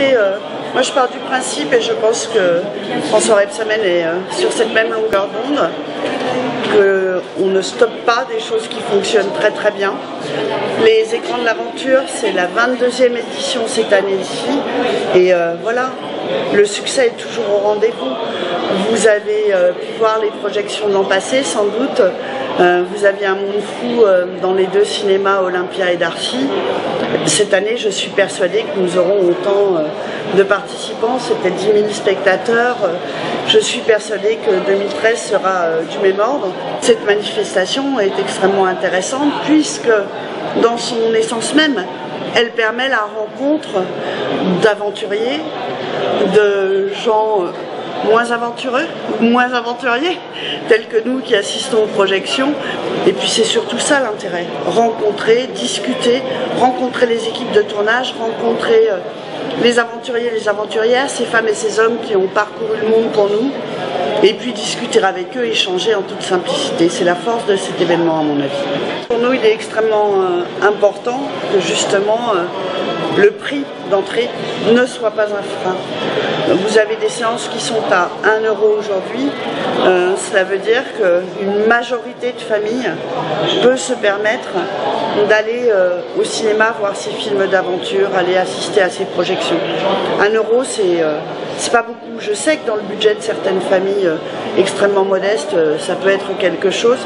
écoutez, moi je pars du principe, et je pense que François Rebsamen est sur cette même longueur d'onde, qu'on ne stoppe pas des choses qui fonctionnent très très bien. Les écrans de l'aventure, c'est la 22e édition cette année-ci, et voilà, le succès est toujours au rendez-vous. Vous avez pu voir les projections de l'an passé, sans doute. Vous aviez un monde fou dans les deux cinémas Olympia et Darcy. Cette année, je suis persuadée que nous aurons autant de participants, c'était 10 000 spectateurs. Je suis persuadée que 2013 sera du même ordre. Cette manifestation est extrêmement intéressante puisque, dans son essence même, elle permet la rencontre d'aventuriers, de gens moins aventureux, moins aventuriers, tels que nous qui assistons aux projections. Et puis c'est surtout ça l'intérêt, rencontrer, discuter, rencontrer les équipes de tournage, rencontrer les aventuriers et les aventurières, ces femmes et ces hommes qui ont parcouru le monde pour nous, et puis discuter avec eux, échanger en toute simplicité. C'est la force de cet événement à mon avis. Pour nous, il est extrêmement important que justement le prix d'entrée ne soit pas un frein. Vous avez des séances qui sont à 1 € aujourd'hui. Cela veut dire qu'une majorité de familles peut se permettre d'aller au cinéma voir ces films d'aventure, aller assister à ces projections. 1 €, c'est pas beaucoup. Je sais que dans le budget de certaines familles extrêmement modestes, ça peut être quelque chose,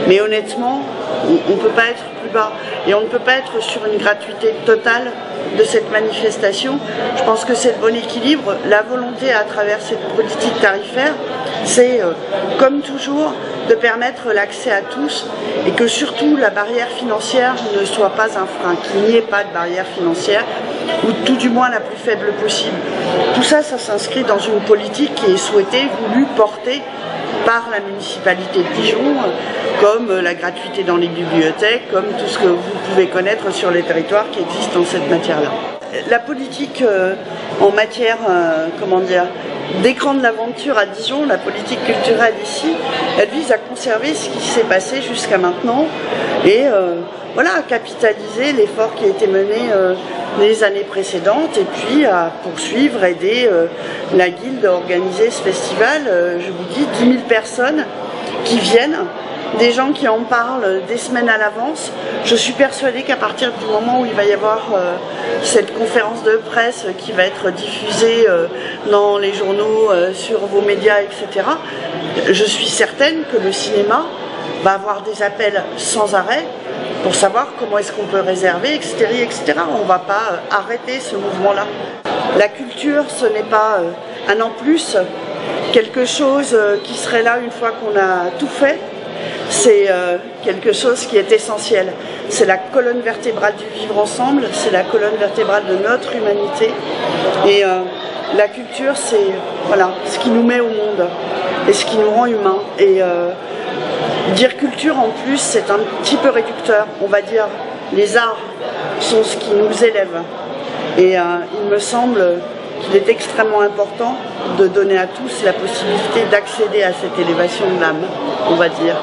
mais honnêtement, on ne peut pas être plus bas et on ne peut pas être sur une gratuité totale de cette manifestation. Je pense que c'est le bon équilibre. La volonté à travers cette politique tarifaire, c'est comme toujours de permettre l'accès à tous et que surtout la barrière financière ne soit pas un frein, qu'il n'y ait pas de barrière financière ou tout du moins la plus faible possible. Tout ça, ça s'inscrit dans une politique qui est souhaitée, voulue, portée par la municipalité de Dijon, comme la gratuité dans les bibliothèques, comme tout ce que vous pouvez connaître sur les territoires qui existent dans cette matière-là. La politique en matière, d'écran de l'aventure à Dijon, la politique culturelle ici, elle vise à conserver ce qui s'est passé jusqu'à maintenant et voilà, à capitaliser l'effort qui a été mené les années précédentes et puis à poursuivre, aider la guilde à organiser ce festival. Je vous dis, 10 000 personnes qui viennent, des gens qui en parlent des semaines à l'avance. Je suis persuadée qu'à partir du moment où il va y avoir cette conférence de presse qui va être diffusée dans les journaux, sur vos médias, etc., je suis certaine que le cinéma va avoir des appels sans arrêt pour savoir comment est-ce qu'on peut réserver, etc., etc. On ne va pas arrêter ce mouvement-là. La culture, ce n'est pas un en plus, quelque chose qui serait là une fois qu'on a tout fait. C'est quelque chose qui est essentiel. C'est la colonne vertébrale du vivre ensemble, c'est la colonne vertébrale de notre humanité. Et la culture, c'est voilà, ce qui nous met au monde et ce qui nous rend humains. Et dire culture en plus, c'est un petit peu réducteur. On va dire les arts sont ce qui nous élève. Et il me semble qu'il est extrêmement important de donner à tous la possibilité d'accéder à cette élévation de l'âme, on va dire.